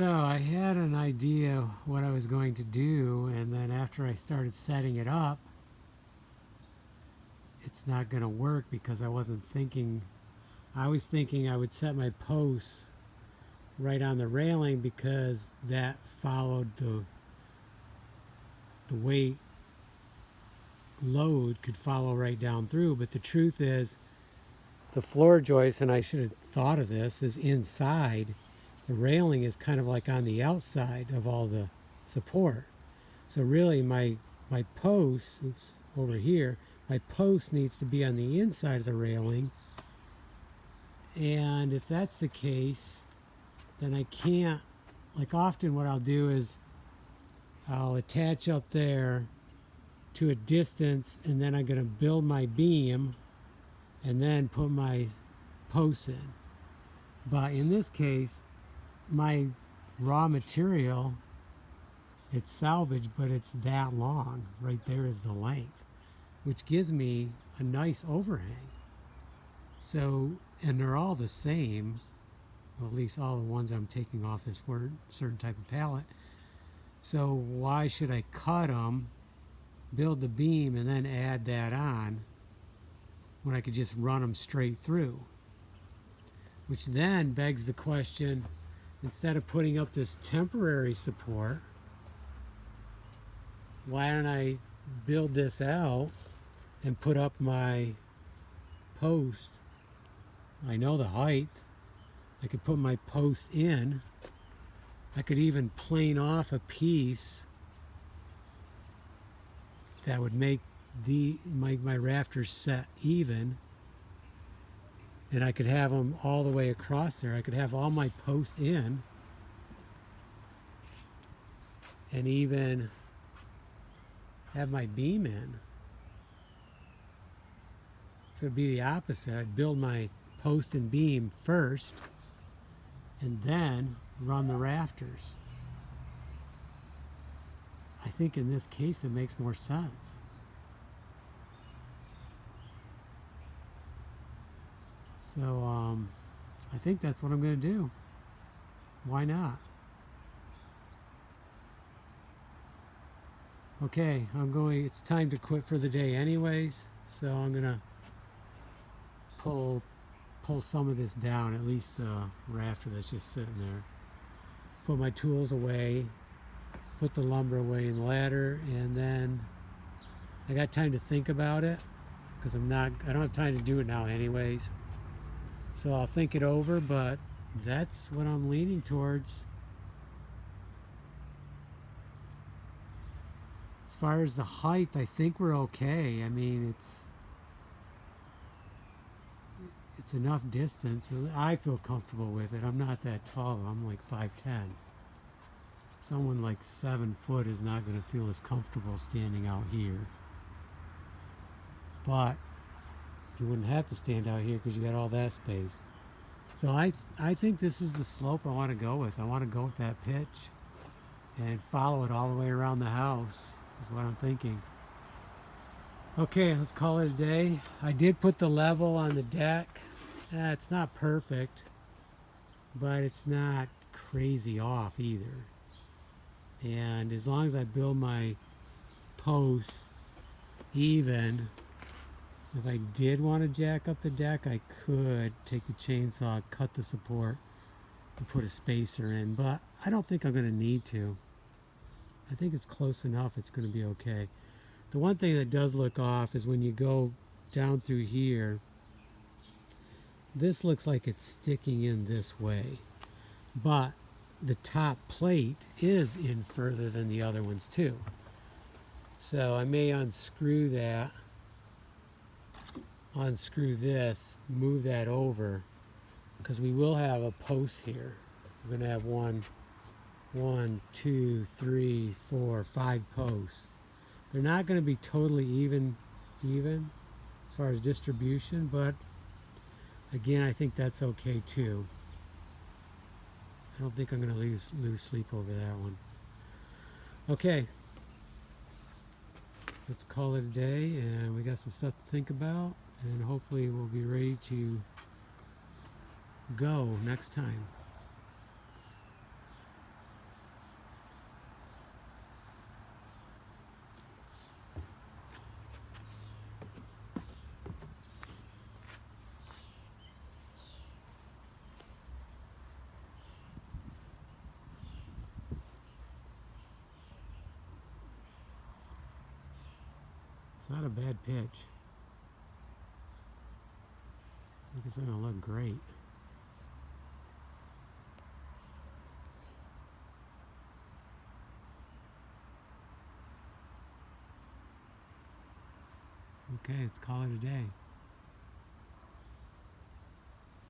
So I had an idea what I was going to do, and then after I started setting it up, it's not going to work because I wasn't thinking. I was thinking I would set my posts right on the railing because that followed the weight load could follow right down through. But the truth is, the floor joist, and I should have thought of this, is inside. The railing is kind of like on the outside of all the support. So really my post, oops, over here, my post needs to be on the inside of the railing. And if that's the case, then I can't, like often what I'll do is I'll attach up there to a distance, and then I'm going to build my beam and then put my posts in. But in this case, my raw material, it's salvaged, but it's that long. Right there is the length, which gives me a nice overhang. So, and they're all the same, well, at least all the ones I'm taking off this certain type of pallet. So why should I cut them, build the beam, and then add that on when I could just run them straight through? Which then begs the question, instead of putting up this temporary support, why don't I build this out and put up my post? I know the height. I could put my post in. I could even plane off a piece that would make my rafters set even, and I could have them all the way across there. I could have all my posts in and even have my beam in. So it'd be the opposite. I'd build my post and beam first and then run the rafters. I think in this case it makes more sense. So I think that's what I'm going to do. Why not? Okay, it's time to quit for the day anyways, so I'm going to pull some of this down, at least the rafter that's just sitting there. Put my tools away, put the lumber away in the ladder, and then I got time to think about it because I don't have time to do it now anyways. So I'll think it over, but that's what I'm leaning towards. As far as the height, I think we're okay. I mean, it's enough distance. I feel comfortable with it. I'm not that tall. I'm like 5'10". Someone like 7 foot is not going to feel as comfortable standing out here. But you wouldn't have to stand out here because you got all that space. So I think this is the slope I want to go with. I want to go with that pitch and follow it all the way around the house is what I'm thinking. Okay, let's call it a day. I did put the level on the deck. It's not perfect, but it's not crazy off either. And as long as I build my posts even, if I did want to jack up the deck, I could take the chainsaw, cut the support, and put a spacer in, but I don't think I'm going to need to. I think it's close enough, it's going to be okay. The one thing that does look off is when you go down through here, this looks like it's sticking in this way, but the top plate is in further than the other ones too. So I may unscrew that, unscrew this, move that over, because we will have a post here. We're going to have one, two, three, four, 5 posts. They're not going to be totally even as far as distribution, but again, I think that's okay too. I don't think I'm going to lose sleep over that one. Okay, let's call it a day, and we got some stuff to think about, and hopefully we'll be ready to go next time. not a bad pitch. I think it's going to look great. Okay, let's call it a day.